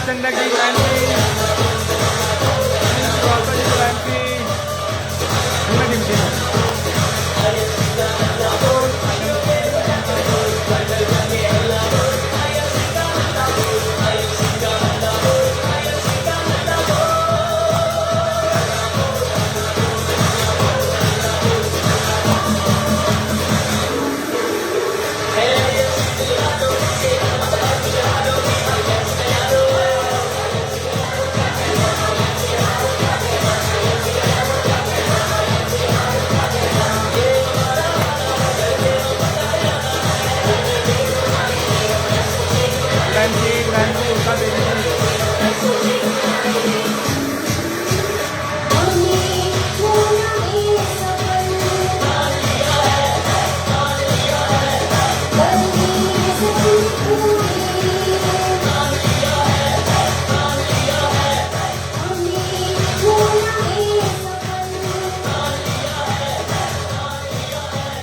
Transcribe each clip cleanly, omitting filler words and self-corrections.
चंदक जी गुलाम जी, श्रीवास्तव जी गुलाम जी,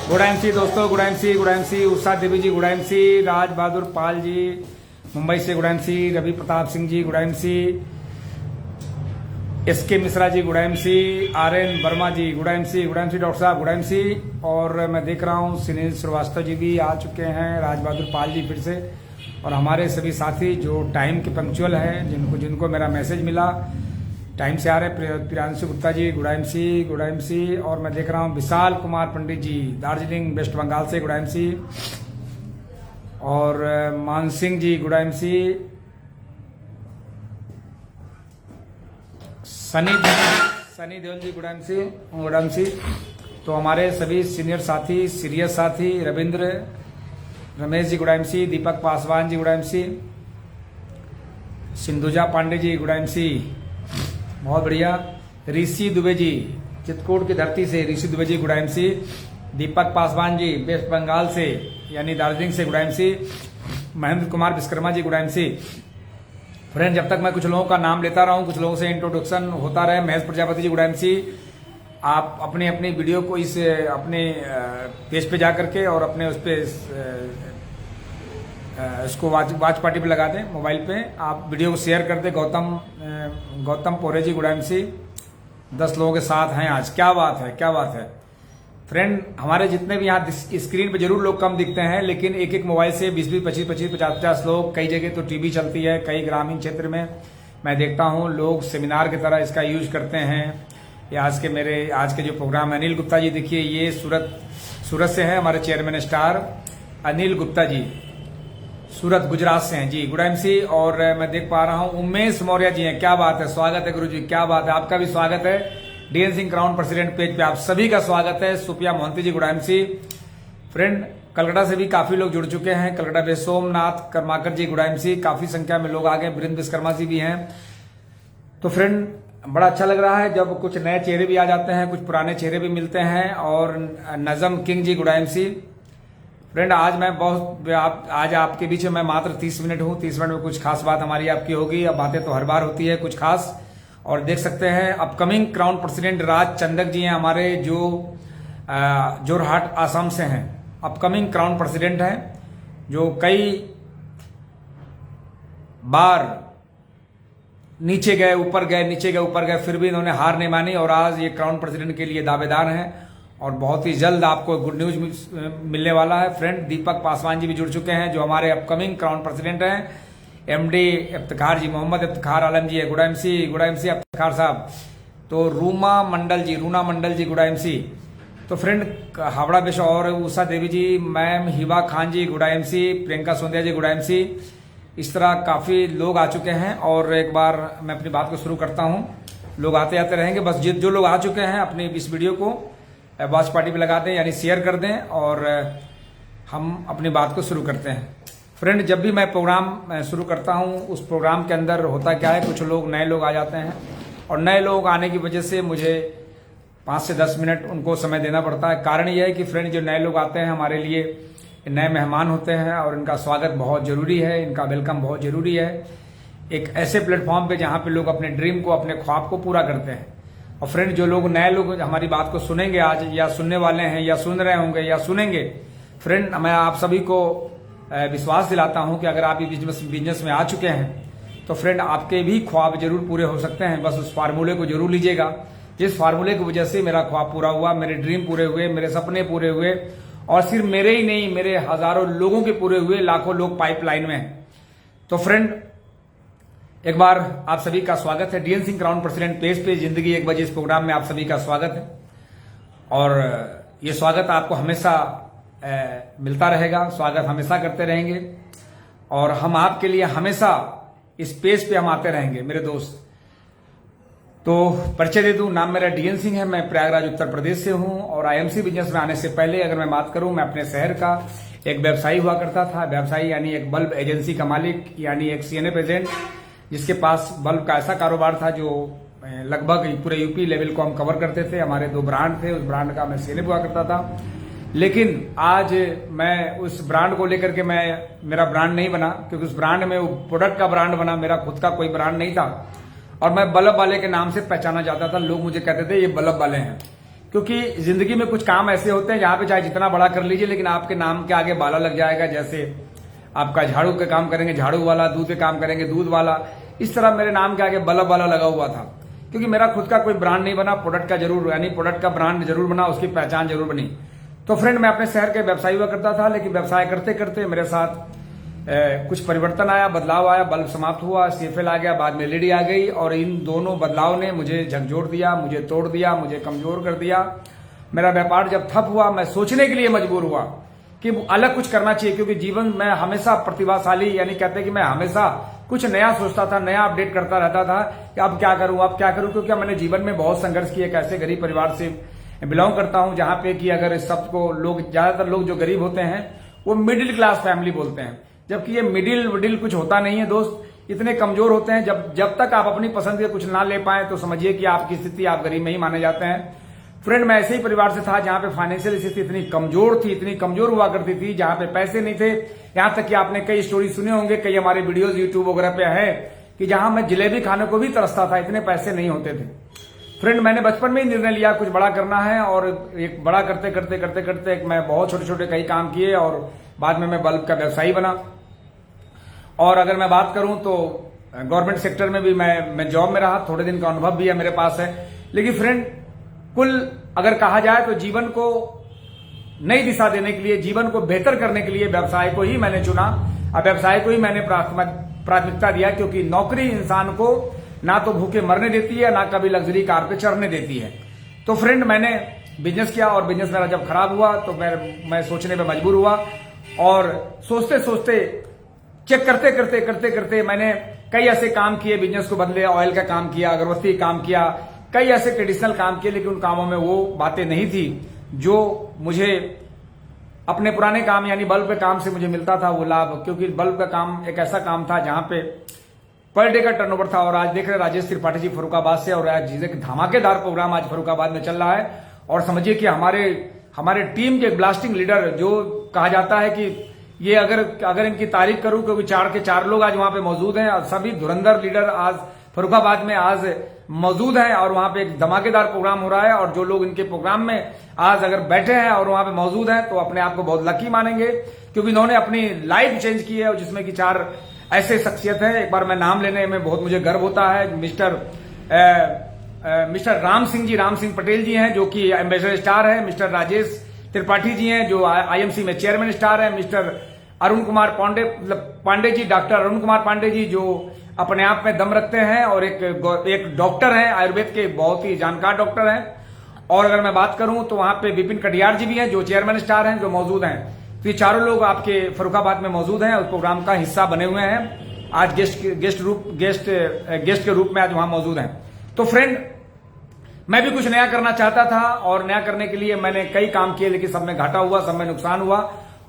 good MC दोस्तों, good MC Usha देवी जी, good MC Raj Bahadur Pal ji Mumbai से, good MC Ravi Pratap Singh ji, good MC SK Mishra ji, good MC RN Verma जी, good MC doctor साहब, good MC. और मैं देख रहा हूँ सुनील श्रीवास्तव जी भी आ चुके हैं, राज बहादुर पाल जी फिर से, और हमारे सभी साथी जो टाइम के पंक्चुअल हैं, जिनको मेरा मैसेज मिला टाइम से आ रहे, प्रियांशु गुप्ता जी, गुड एमसी। और मैं देख रहा हूँ विशाल कुमार पंडित जी दार्जिलिंग वेस्ट बंगाल से, गुड एमसी। और मानसिंह जी, गुड एमसी। सनी देओल जी, गुड एमसी। तो हमारे सभी सीनियर साथी, सीरियस साथी, रविंद्र रमेश जी, गुड एमसी। दीपक Paswan ji, good MC. Sindhuja Pandey ji, good MC, बहुत बढ़िया। ऋषि दुबे जी, चित्रकूट की धरती से ऋषि दुबे जी, गुड एमसी। दीपक पासवान जी वेस्ट बंगाल से यानी दार्जिलिंग से, good MC. Mahendra Kumar Vishwakarma ji, good MC. Friend, जब तक मैं कुछ लोगों का नाम लेता रहा हूं, कुछ लोगों से इंट्रोडक्शन होता रहे। Mahesh Prajapati ji, good MC. आप अपनी अपनी वीडियो को इस अपने पेज पे जाकर के और अपने उस पे इसको वॉच पार्टी पे लगा दें, मोबाइल पे आप वीडियो को शेयर कर दें। गौतम पोरे जी, गुड एमसी। 10 लोगों के साथ हैं आज, क्या बात है फ्रेंड। हमारे जितने भी यहाँ स्क्रीन पे जरूर लोग कम दिखते हैं, लेकिन एक एक मोबाइल से 20 25 50 लोग, कई जगह तो टीवी चलती है, कई ग्रामीण क्षेत्र में मैं देखता हूँ लोग सेमिनार की तरह इसका यूज करते हैं। ये आज के जो प्रोग्राम है, अनिल गुप्ता जी देखिए, ये सूरत से है, हमारे चेयरमैन स्टार अनिल गुप्ता जी सूरत गुजरात से हैं जी, गुड एमसी। और मैं देख पा रहा हूं उमेश मौर्य जी हैं, क्या बात है, स्वागत है गुरु जी, क्या बात है, आपका भी स्वागत है। DN Singh crown president page पे आप सभी का स्वागत है। Supriya Mohanty ji, good MC. Friend, Calcutta से भी काफी लोग जुड़ चुके हैं, कलकत्ता से सोमनाथ कर्माकर जी, गुड एमसी। काफी संख्या में लोग आ गए, वीरेंद्र विश्वकर्मा जी भी हैं। तो फ्रेंड, बड़ा अच्छा लग रहा है जब कुछ नए चेहरे भी आ जाते हैं, कुछ पुराने चेहरे भी मिलते हैं। और नजम किंग जी, गुड एमसी। फ्रेंड, आज आपके बीच में मैं मात्र 30 मिनट हूँ। 30 मिनट में कुछ खास बात हमारी आपकी होगी। अब बातें तो हर बार होती है कुछ खास। और देख सकते हैं अपकमिंग क्राउन प्रेसिडेंट राज चंदक जी हैं, हमारे जो जोरहाट आसाम से हैं, अपकमिंग क्राउन प्रेसिडेंट हैं, जो कई बार नीचे गए ऊपर गए, फिर भी इन्होंने हार नहीं मानी और आज ये क्राउन प्रेसिडेंट के लिए दावेदार हैं। और बहुत ही जल्द आपको गुड न्यूज मिलने वाला है। फ्रेंड, दीपक पासवान जी भी जुड़ चुके हैं, जो हमारे अपकमिंग क्राउन प्रेसिडेंट हैं। एमडी इफ्तिखार जी, मोहम्मद इफ्तिखार आलम जी है, गुड एमसी इफ्तिखार साहब। तो रूना मंडल जी, गुड एमसी। तो फ्रेंड, हावड़ा बेश और उषा देवी जी, मैम हिबा खान जी, गुड एमसी। प्रियंका सोंदिया जी, गुड एमसी। इस तरह काफी लोग आ चुके हैं। और एक बार मैं अपनी बात को शुरू करता हूं, लोग आते आते रहेंगे, बस जो लोग आ चुके हैं अपनी इस वीडियो को वॉच पार्टी पे लगा दें, यानी शेयर कर दें, और हम अपनी बात को शुरू करते हैं। फ्रेंड, जब भी मैं प्रोग्राम शुरू करता हूं, उस प्रोग्राम के अंदर होता क्या है, कुछ लोग नए लोग आ जाते हैं, और नए लोग आने की वजह से मुझे 5 से 10 मिनट उनको समय देना पड़ता है। कारण यह है कि फ्रेंड, जो नए लोग आते हैं हमारे लिए नए मेहमान होते हैं, और इनका स्वागत बहुत जरूरी है, इनका वेलकम बहुत जरूरी है एक ऐसे प्लेटफॉर्म पे जहां पे लोग अपने ड्रीम को, अपने ख्वाब को पूरा करते हैं। और फ्रेंड, जो लोग नए लोग हमारी बात को सुनेंगे आज, या सुनने वाले हैं, या सुन रहे होंगे, या सुनेंगे, फ्रेंड, मैं आप सभी को विश्वास दिलाता हूं कि अगर आप ये बिजनेस में आ चुके हैं, तो फ्रेंड आपके भी ख्वाब जरूर पूरे हो सकते हैं, बस उस फार्मूले को जरूर लीजिएगा। जिस फार्मूले की वजह से मेरा ख्वाब पूरा हुआ, मेरे ड्रीम पूरे हुए, मेरे सपने पूरे हुए, और सिर्फ मेरे ही नहीं, मेरे हजारों लोगों के पूरे हुए, लाखों लोग पाइपलाइन में हैं। तो फ्रेंड एक बार आप सभी का स्वागत है DN Singh crown president page पे जिंदगी 1 बजे इस प्रोग्राम में आप सभी का स्वागत है। और ये स्वागत आपको हमेशा मिलता रहेगा, स्वागत हमेशा करते रहेंगे, और हम आपके लिए हमेशा इस पेज पे हम आते रहेंगे मेरे दोस्त। तो परिचय दे दूं, नाम मेरा डीएन सिंह है, मैं प्रयागराज उत्तर प्रदेश से हूं, और आईएमसी बिजनेस में आने से पहले अगर मैं बात करूं, मैं अपने शहर का एक व्यवसायी हुआ करता था। व्यवसायी यानी एक बल्ब एजेंसी का मालिक, यानी एक सीएनएफ एजेंट, जिसके पास बल्ब का ऐसा कारोबार था जो लगभग पूरे यूपी लेवल को हम कवर करते थे। हमारे 2 ब्रांड थे, उस ब्रांड का मैं सीएनएफ हुआ करता था। लेकिन आज मैं उस ब्रांड को लेकर के मेरा ब्रांड नहीं बना, क्योंकि उस ब्रांड में वो प्रोडक्ट का ब्रांड बना, मेरा खुद का कोई ब्रांड नहीं था। और मैं बल्ब वाले के नाम से पहचाना जाता था, लोग मुझे कहते थे ये बल्ब वाले हैं। क्योंकि जिंदगी में कुछ काम ऐसे होते हैं जहां पे चाहे जितना बड़ा कर लीजिए, लेकिन आपके नाम के आगे बाला लग जाएगा। जैसे आपका झाड़ू का काम करेंगे झाड़ू वाला, दूध के काम करेंगे दूध वाला, इस तरह मेरे नाम के आगे बल्ब वाला लगा हुआ था। क्योंकि मेरा खुद का कोई ब्रांड नहीं बना, प्रोडक्ट का जरूर, यानी प्रोडक्ट का ब्रांड जरूर बना, उसकी पहचान जरूर बनी। तो फ्रेंड मैं अपने शहर के व्यवसायी हुआ करता था, लेकिन व्यवसाय करते करते मेरे साथ कुछ परिवर्तन आया, बदलाव आया। बल्ब समाप्त हुआ, सीएफएल आ गया, बाद में एलईडी आ गई, और इन दोनों बदलाव ने मुझे झकझोर दिया, मुझे तोड़ दिया, मुझे कमजोर कर दिया। मेरा व्यापार जब ठप हुआ, मैं सोचने के लिए मजबूर हुआ कि अलग कुछ करना चाहिए, क्योंकि जीवन में हमेशा प्रतिभाशाली, यानी कहते हैं कि मैं हमेशा कुछ नया सोचता था, नया अपडेट करता रहता था कि अब क्या करूं, अब क्या करूं। क्योंकि मैंने जीवन में बहुत संघर्ष किया। एक ऐसे गरीब परिवार से बिलोंग करता हूं जहां पे कि अगर इस शब्द को लोग, ज्यादातर लोग जो गरीब होते हैं वो मिडिल क्लास फैमिली बोलते हैं, जबकि ये मिडिल कुछ होता नहीं है दोस्त। इतने कमजोर होते हैं, जब तक आप अपनी पसंद के कुछ ना ले पाए तो समझिए कि आपकी स्थिति, आप गरीब में ही माने जाते हैं। फ्रेंड मैं ऐसे ही परिवार से था जहां पे फाइनेंशियल स्थिति इतनी कमजोर थी, इतनी कमजोर हुआ करती थी, जहां पे पैसे नहीं थे। यहां तक कि आपने कई स्टोरी सुने होंगे, कई हमारे वीडियोस यूट्यूब वगैरह पे है कि जहां मैं जलेबी खाने को भी तरसता था, इतने पैसे नहीं होते थे। फ्रेंड मैंने बचपन में ही निर्णय लिया कुछ बड़ा करना है, और एक बड़ा करते करते करते करते मैं बहुत छोटे छोटे कई काम किए, और बाद में मैं बल्ब का व्यवसायी बना। और अगर मैं बात करूं तो गवर्नमेंट सेक्टर में भी मैं जॉब में रहा, थोड़े दिन का अनुभव भी है मेरे पास है। लेकिन फ्रेंड कुल अगर कहा जाए तो जीवन को नई दिशा देने के लिए, जीवन को बेहतर करने के लिए व्यवसाय को ही मैंने चुना, और व्यवसाय को ही मैंने प्राथमिकता दिया। क्योंकि नौकरी इंसान को ना तो भूखे मरने देती है, ना कभी लग्जरी कार पे चढ़ने देती है। तो फ्रेंड मैंने बिजनेस किया, और बिजनेस मेरा जब खराब हुआ तो मैं सोचने पे मजबूर हुआ, और सोचते सोचते, चेक करते करते करते करते मैंने कई ऐसे काम किए, बिजनेस को बदले, ऑयल का काम किया, अगरबत्ती का काम किया, कई ऐसे ट्रेडिशनल काम किए। लेकिन उन कामों में वो बातें नहीं थी जो मुझे अपने पुराने काम यानी बल्ब के काम से मुझे मिलता था वो लाभ। क्योंकि बल्ब का काम एक ऐसा काम था जहां पे पर डे का टर्नओवर था। और आज देख रहे राजेश त्रिपाठी जी फर्रुखाबाद से, और आज जिसे धमाकेदार प्रोग्राम आज फर्रुखाबाद में चल रहा है। और समझिए कि हमारे टीम के ब्लास्टिंग लीडर, जो कहा जाता है कि ये अगर इनकी तारीफ करूं, क्योंकि 4 के 4 लोग आज वहां पे मौजूद हैं, और सभी धुरंधर लीडर आज फर्रुखाबाद में आज मौजूद हैं, और वहां पे एक धमाकेदार प्रोग्राम हो रहा है। और जो लोग इनके प्रोग्राम में आज अगर बैठे हैं और वहां पे मौजूद हैं, तो अपने आप को बहुत लकी मानेंगे, क्योंकि इन्होंने अपनी लाइफ चेंज की है, जिसमें कि 4 ऐसे शख्सियत है। एक बार मैं नाम लेने में बहुत मुझे गर्व होता है। मिस्टर राम सिंह पटेल जी हैं, जो कि एम्बेसडर स्टार है। मिस्टर राजेश त्रिपाठी जी हैं, जो आईएमसी में चेयरमैन स्टार है। मिस्टर अरुण कुमार पांडे जी, डॉक्टर अरुण कुमार पांडे जी, जो अपने आप में दम रखते हैं, और एक डॉक्टर हैं, आयुर्वेद के बहुत ही जानकार डॉक्टर हैं। और अगर मैं बात करूं तो वहां पे विपिन कटियार जी भी हैं, जो चेयरमैन स्टार हैं, जो मौजूद हैं। तो ये चारों लोग आपके फर्रुखाबाद में मौजूद हैं, उस प्रोग्राम का हिस्सा बने हुए हैं। आज गेस्ट के रूप में आज वहां मौजूद हैं। तो फ्रेंड मैं भी कुछ नया करना चाहता था, और नया करने के लिए मैंने कई काम किए, लेकिन सब में घाटा हुआ, सब में नुकसान हुआ।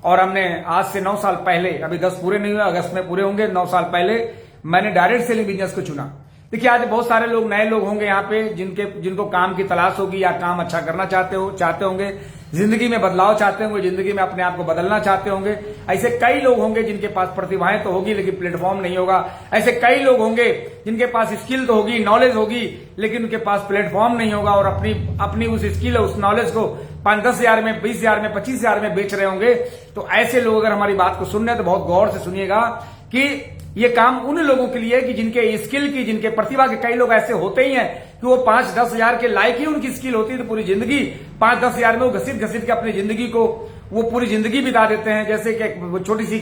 और हमने आज से 9 साल पहले, अभी 10 पूरे नहीं हुए, अगस्त में पूरे होंगे, 9 साल पहले मैंने डायरेक्ट सेलिंग बिजनेस को चुना। देखिए आज बहुत सारे लोग, नए लोग होंगे यहाँ पे, जिनको काम की तलाश होगी, या काम अच्छा करना चाहते होंगे, जिंदगी में बदलाव चाहते होंगे, जिंदगी में अपने आप को बदलना चाहते होंगे। ऐसे कई लोग होंगे जिनके पास प्रतिभाएं तो होगी, लेकिन प्लेटफॉर्म नहीं होगा। ऐसे कई लोग होंगे जिनके पास स्किल तो होगी, नॉलेज होगी, लेकिन उनके पास प्लेटफॉर्म नहीं होगा, और अपनी उस स्किल, उस नॉलेज को 5-10 हजार में, 20 हजार में, 25 हजार में बेच रहे होंगे। तो ऐसे लोग अगर हमारी बात को सुन रहे हैं तो बहुत गौर से सुनिएगा कि ये काम उन लोगों के लिए है कि जिनके स्किल की, जिनके प्रतिभा के, कई लोग ऐसे होते ही हैं कि वो 5-10 हजार के लायक ही उनकी स्किल होती है, तो पूरी जिंदगी 5-10 हजार में वो घसीट घसीट के अपनी जिंदगी को वो पूरी जिंदगी बिता देते हैं। जैसे कि एक छोटी सी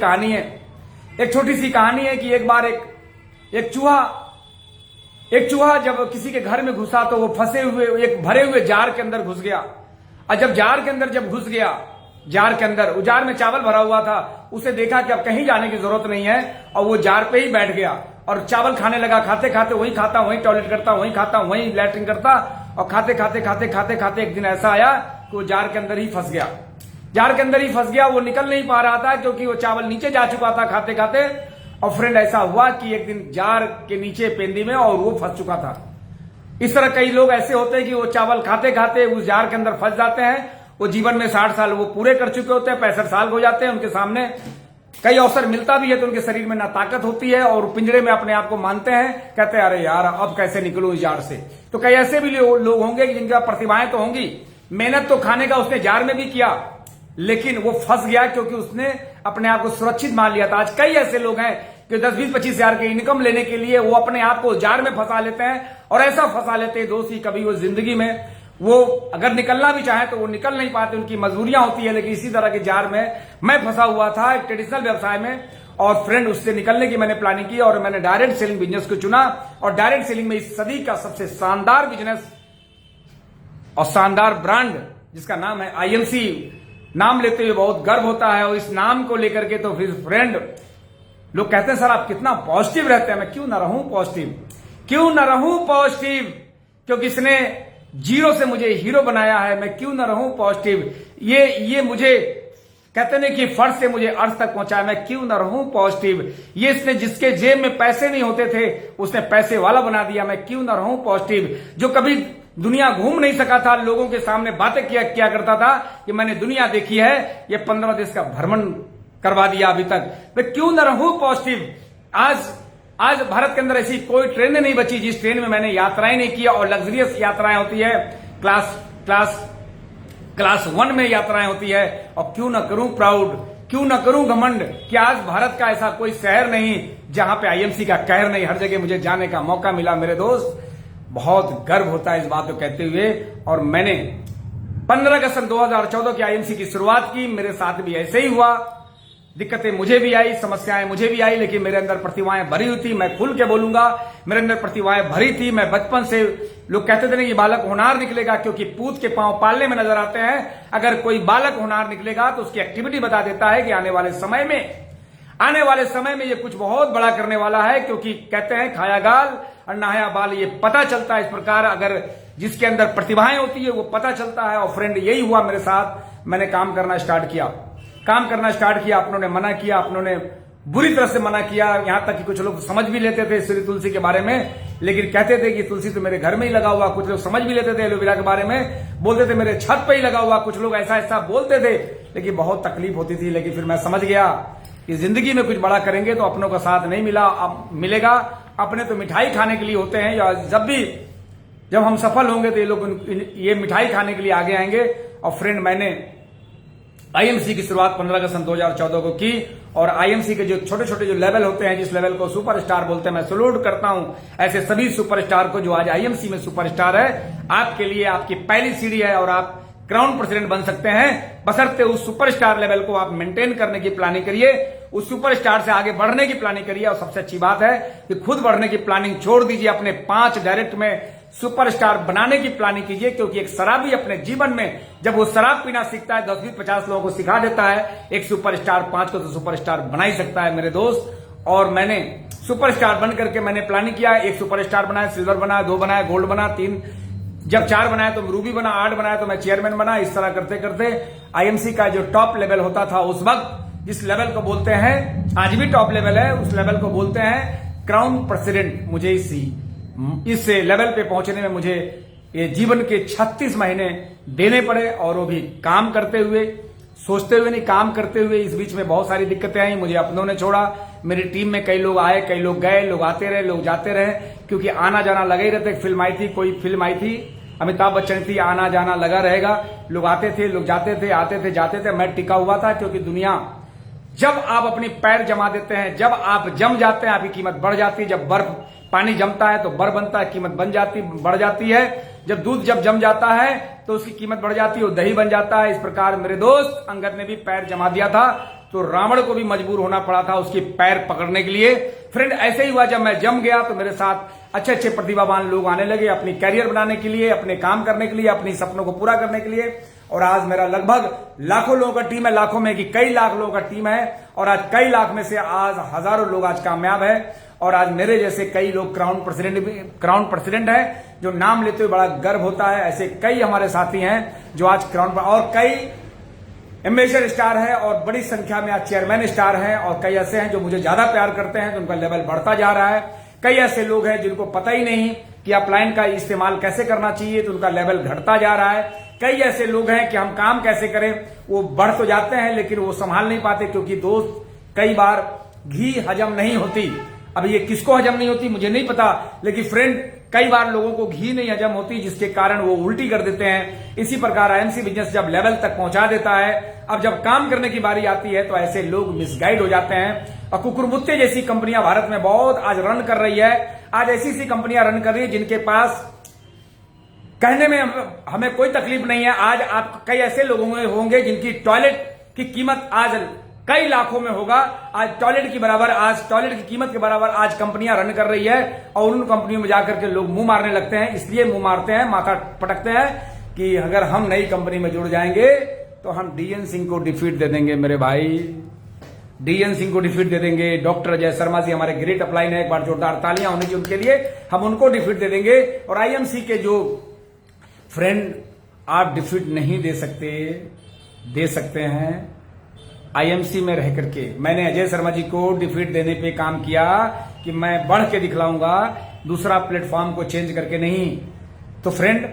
कहानी है, कि एक बार एक चूहा जब किसी के घर में घुसा तो वो फंसे हुए एक भरे हुए जार के अंदर घुस गया। और जब जार के अंदर घुस गया, जार में चावल भरा हुआ था, उसे देखा कि अब कहीं जाने की जरूरत नहीं है और वो जार पे ही बैठ गया और चावल खाने लगा। खाते खाते वहीं खाता, वहीं टॉयलेट करता, वहीं खाता, वहीं लैट्रिन करता और खाते खाते एक दिन ऐसा आया कि वो जार के अंदर ही फंस गया। वो निकल नहीं पा रहा था क्योंकि वो चावल नीचे जा चुका था खाते खाते। और फ्रेंड ऐसा हुआ कि एक दिन जार के नीचे पेंदी में और वो फंस चुका था। इस तरह कई लोग ऐसे होते हैं कि वो चावल खाते खाते उस जार के अंदर फंस जाते हैं। वो जीवन में 60 साल वो पूरे कर चुके होते हैं, 65 साल हो जाते हैं, उनके सामने कई अवसर मिलता भी है तो उनके शरीर में ना ताकत होती है और पिंजरे में अपने आप को मानते हैं, कहते हैं अरे यार अब कैसे निकलूं इस जार से। तो कई ऐसे भी लोग होंगे कि जिनका प्रतिभाएं तो होंगी, मेहनत तो खाने का उसने जार में भी किया, लेकिन वो फंस गया क्योंकि उसने अपने आप को सुरक्षित मान लिया था। आज कई ऐसे लोग हैं कि 10-20-25 हजार के इनकम लेने के लिए वो अपने आप को जार में फंसा लेते हैं और ऐसा फंसा लेते हैं दोस्त ही कभी वो जिंदगी में वो अगर निकलना भी चाहे तो वो निकल नहीं पाते, उनकी मजबूरियां होती है। लेकिन इसी तरह के जार में मैं फंसा हुआ था एक ट्रेडिशनल व्यवसाय में और फ्रेंड उससे निकलने की मैंने प्लानिंग की और मैंने डायरेक्ट सेलिंग बिजनेस को चुना। और डायरेक्ट सेलिंग में इस सदी का सबसे शानदार बिजनेस और शानदार ब्रांड जिसका नाम है आईएमसी, नाम लेते हुए बहुत गर्व होता है। और इस नाम को लेकर के तो फिर फ्रेंड लोग कहते हैं सर आप कितना पॉजिटिव रहते हैं। मैं क्यों ना रहूं पॉजिटिव, क्योंकि इसने जीरो से मुझे हीरो बनाया है। मैं क्यों ना रहूं पॉजिटिव, ये मुझे कहते नहीं कि फर्श से मुझे अर्थ तक पहुंचाया। मैं क्यों ना रहूं पॉजिटिव, ये इसने जिसके जेब में पैसे नहीं होते थे उसने पैसे वाला बना दिया। मैं क्यों ना रहूं पॉजिटिव, जो कभी दुनिया घूम नहीं सका था, लोगों के सामने बातें किया करता था कि मैंने दुनिया देखी है, ये 15 देश का भ्रमण करवा दिया अभी तक। मैं क्यों ना रहूं पॉजिटिव। आज भारत के अंदर ऐसी कोई ट्रेन नहीं बची जिस ट्रेन में मैंने यात्राएं नहीं किया। और लग्जरियस यात्राएं होती है, क्लास 1 में यात्राएं होती है। और क्यों ना करूं प्राउड, क्यों ना करूं घमंड कि आज भारत का ऐसा कोई शहर नहीं जहां पे आईएमसी का कहर नहीं, हर जगह मुझे जाने का मौका मिला। मेरे दोस्त बहुत गर्व होता है इस बात को कहते हुए। और मैंने 15 अगस्त 2014 की आईएमसी की शुरुआत की। मेरे साथ भी ऐसे ही हुआ, दिक्कतें मुझे भी आई, समस्याएं मुझे भी आई, लेकिन मेरे अंदर प्रतिभाएं भरी हुई थी। मैं खुल के बोलूंगा, मेरे अंदर प्रतिभाएं भरी थी। मैं बचपन से, लोग कहते थे ना कि बालक होनहार निकलेगा क्योंकि पूत के पांव पालने में नजर आते हैं। अगर कोई बालक होनहार निकलेगा तो उसकी एक्टिविटी बता देता है कि आने वाले समय में ये कुछ बहुत बड़ा करने वाला है। क्योंकि कहते हैं खाया गाल और नहाया बाल, ये पता चलता है। इस प्रकार अगर जिसके अंदर प्रतिभाएं होती है वो पता चलता है। और फ्रेंड यही हुआ मेरे साथ। मैंने काम करना स्टार्ट किया, अपनों ने मना किया, अपनों ने बुरी तरह से मना किया। यहां तक कि कुछ लोग समझ भी लेते थे श्री तुलसी के बारे में, लेकिन कहते थे कि तुलसी तो मेरे घर में ही लगा हुआ। कुछ लोग समझ भी लेते थे एलोवेरा के बारे में, बोलते थे मेरे छत पे ही लगा हुआ। कुछ लोग ऐसा बोलते थे, लेकिन बहुत तकलीफ होती थी। लेकिन फिर मैं समझ गया कि जिंदगी में कुछ बड़ा करेंगे तो अपनों का साथ नहीं मिलेगा। अपने तो मिठाई खाने के लिए होते हैं, या जब हम सफल होंगे तो ये लोग ये मिठाई खाने के लिए आगे आएंगे। और फ्रेंड मैंने आईएमसी की शुरुआत 15 अगस्त 2014 को की। और आईएमसी के जो छोटे छोटे जो लेवल होते हैं, जिस लेवल को सुपरस्टार बोलते हैं, मैं सैल्यूट करता हूं ऐसे सभी सुपरस्टार को जो आज आईएमसी में सुपरस्टार है। आपके लिए आपकी पहली सीढ़ी है और आप क्राउन प्रेसिडेंट बन सकते हैं, बशर्ते उस सुपरस्टार लेवल को आप मेंटेन करने की प्लानिंग करिए, उस सुपरस्टार से आगे बढ़ने की प्लानिंग करिए। और सबसे अच्छी बात है कि खुद बढ़ने की प्लानिंग छोड़ दीजिए, अपने 5 डायरेक्ट में सुपरस्टार बनाने की प्लानिंग कीजिए। क्योंकि एक शराबी अपने जीवन में जब वो शराब पीना सीखता है, 10-20-50 लोगों को सिखा देता है। एक सुपरस्टार 5 को तो सुपरस्टार बना ही सकता है मेरे दोस्त। और मैंने सुपरस्टार बन करके मैंने प्लानिंग किया, एक सुपरस्टार बनाया, सिल्वर बनाया, 2 बनाया, गोल्ड बना, 3, जब 4 बनाया तो रूबी बना, 8 बनाया तो मैं चेयरमैन बना। इस तरह करते करते आईएमसी का जो टॉप लेवल होता था उस वक्त, जिस लेवल को बोलते हैं, आज भी टॉप लेवल है, उस लेवल को बोलते हैं क्राउन प्रेसिडेंट। मुझे इस लेवल पे पहुंचने में मुझे ये जीवन के 36 महीने देने पड़े। और वो भी काम करते हुए, सोचते हुए नहीं, काम करते हुए। इस बीच में बहुत सारी दिक्कतें आई, मुझे अपनों ने छोड़ा। मेरी टीम में कई लोग आए, कई लोग गए, लोग आते रहे, लोग जाते रहे, क्योंकि आना जाना लगा ही रहता है। फिल्म आई थी, कोई फिल्म आई थी, अमिताभ बच्चन थी, आना जाना लगा रहेगा। लोग आते थे, लोग जाते थे, आते थे, जाते थे। मैं टिका हुआ था क्योंकि दुनिया जब आप अपनी पैर जमा देते हैं, जब आप जम जाते हैं, आपकी कीमत बढ़ जाती है। जब बर्फ पानी जमता है तो बर्फ बनता है, कीमत बढ़ जाती है। जब दूध जम जाता है तो उसकी कीमत बढ़ जाती है, वो दही बन जाता है। इस प्रकार मेरे दोस्त अंगद ने भी पैर जमा दिया था तो रावण को भी मजबूर होना पड़ा था उसके पैर पकड़ने के लिए। फ्रेंड, ऐसे ही हुआ, जब मैं जम गया तो मेरे साथ अच्छे अच्छे प्रतिभावान लोग आने लगे अपनी कैरियर बनाने के लिए, अपने काम करने के लिए, अपनी सपनों को पूरा करने के लिए। और आज मेरा लगभग लाखों लोगों का टीम है, लाखों में कि कई लाख लोगों का टीम है। और आज कई लाख में से आज हजारों लोग आज कामयाब है। और आज मेरे जैसे कई लोग क्राउन प्रेसिडेंट है, जो नाम लेते हुए बड़ा गर्व होता है। ऐसे कई हमारे साथी हैं जो आज और कई एम्बेसडर स्टार है और बड़ी संख्या में आज चेयरमैन स्टार हैं। और कई ऐसे हैं जो मुझे ज्यादा प्यार करते हैं तो उनका लेवल बढ़ता जा रहा है। कई ऐसे लोग हैं जिनको पता ही नहीं कि अपलाइन का इस्तेमाल कैसे करना चाहिए तो उनका लेवल घटता जा रहा है। कई ऐसे लोग हैं कि हम काम कैसे करें, वो बढ़ तो जाते हैं लेकिन वो संभाल नहीं पाते, क्योंकि दोस्त कई बार घी हजम नहीं होती। अब ये किसको हजम नहीं होती मुझे नहीं पता, लेकिन फ्रेंड कई बार लोगों को घी नहीं हजम होती, जिसके कारण वो उल्टी कर देते हैं। इसी प्रकार आईएमसी बिजनेस जब लेवल तक पहुंचा देता है, अब जब काम करने की बारी आती है तो ऐसे लोग मिसगाइड हो जाते हैं। और कुकुरमुत्ते जैसी कंपनियां भारत में बहुत आज रन कर रही है। आज ऐसी कंपनियां रन कर रही है जिनके पास कहने में हमें कोई तकलीफ नहीं है। आज आप कई ऐसे लोग होंगे जिनकी टॉयलेट की कीमत आज कई लाखों में होगा। आज टॉयलेट की कीमत के बराबर आज कंपनियां रन कर रही है। और उन कंपनियों में जाकर के लोग मुंह मारने लगते हैं, इसलिए मुंह मारते हैं, माथा पटकते हैं कि अगर हम नई कंपनी में जुड़ जाएंगे तो हम डीएन सिंह को डिफीट दे देंगे। मेरे भाई, डीएन सिंह को डिफीट दे देंगे। डॉक्टर अजय शर्मा जी हमारे ग्रेट अपलाइन है, एक बार जोरदार तालियां होनी चाहिए उनके लिए। हम उनको डिफीट दे देंगे। और आईएमसी के जो फ्रेंड आप डिफीट नहीं दे सकते हैं आईएमसी में रह करके। मैंने अजय शर्मा जी को डिफीट देने पे काम किया कि मैं बढ़ के दिखलाऊंगा, दूसरा प्लेटफॉर्म को चेंज करके नहीं। तो फ्रेंड,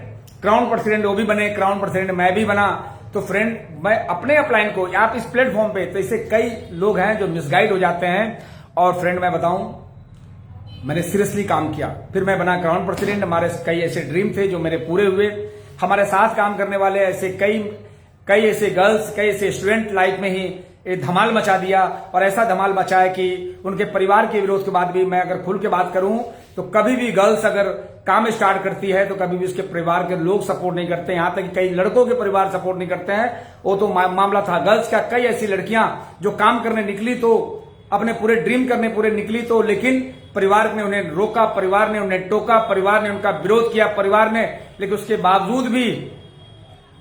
क्राउन प्रेसिडेंट वो भी बने, क्राउन प्रेसिडेंट मैं भी बना। तो फ्रेंड, मैं अपने अपलाइन को आप इस प्लेटफॉर्म पे, तो इससे कई लोग हैं जो मिसगाइड हो जाते हैं। और फ्रेंड मैं बताऊं, मैंने सीरियसली काम किया, फिर मैं बना क्राउन प्रेसिडेंट। हमारे कई ऐसे ड्रीम थे जो मेरे पूरे हुए। हमारे साथ काम करने वाले ऐसे कई ऐसे गर्ल्स, कई ऐसे स्टूडेंट लाइफ में ही धमाल मचा दिया। और ऐसा धमाल मचाया कि उनके परिवार के विरोध के बाद भी, मैं अगर खुल के बात करूं तो कभी भी गर्ल्स अगर काम स्टार्ट करती है तो कभी भी उसके परिवार के लोग सपोर्ट नहीं करते। यहां तक कि कई लड़कों के परिवार सपोर्ट नहीं करते हैं। वो तो मामला था गर्ल्स का। कई ऐसी लड़कियां जो काम करने निकली तो अपने पूरे ड्रीम करने पूरे निकली तो, लेकिन परिवार ने उन्हें रोका, परिवार ने उन्हें टोका, परिवार ने उनका विरोध किया, परिवार ने। लेकिन उसके बावजूद भी,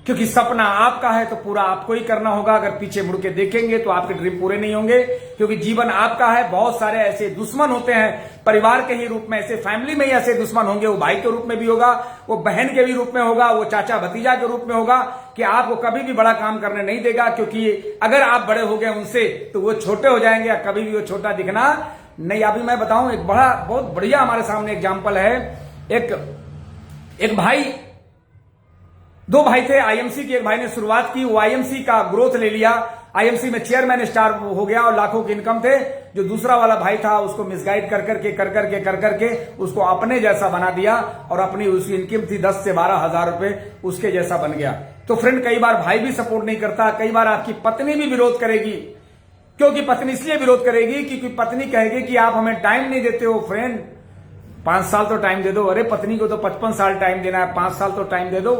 क्योंकि सपना आपका है तो पूरा आपको ही करना होगा। अगर पीछे मुड़ के देखेंगे तो आपके ड्रीम पूरे नहीं होंगे, क्योंकि जीवन आपका है। बहुत सारे ऐसे दुश्मन होते हैं परिवार के ही रूप में, ऐसे फैमिली में ही ऐसे दुश्मन होंगे। वो भाई के रूप में भी होगा, वो बहन के भी रूप में होगा, वो चाचा भतीजा के रूप में होगा, कि आपको कभी भी बड़ा काम करने नहीं देगा। क्योंकि अगर आप बड़े हो गए उनसे तो वो छोटे हो जाएंगे, कभी भी वो छोटा दिखना नहीं। अभी मैं बताऊं, एक बहुत बढ़िया हमारे सामने एग्जाम्पल है। एक भाई, दो भाई थे आईएमसी के। एक भाई ने शुरुआत की, वो आईएमसी का ग्रोथ ले लिया, आईएमसी में चेयरमैन स्टार हो गया और लाखों की इनकम थे। जो दूसरा वाला भाई था उसको मिसगाइड कर करके उसको अपने जैसा बना दिया और अपनी उसकी इनकम थी 10 से 12 हजार रुपए, उसके जैसा बन गया। तो फ्रेंड, कई बार भाई भी सपोर्ट नहीं करता, कई बार आपकी पत्नी भी विरोध करेगी। क्योंकि पत्नी इसलिए विरोध करेगी क्योंकि पत्नी कहेगी कि आप हमें टाइम नहीं देते हो। फ्रेंड, 5 साल तो टाइम दे दो। अरे पत्नी को तो 55 साल टाइम देना है, 5 साल तो टाइम दे दो।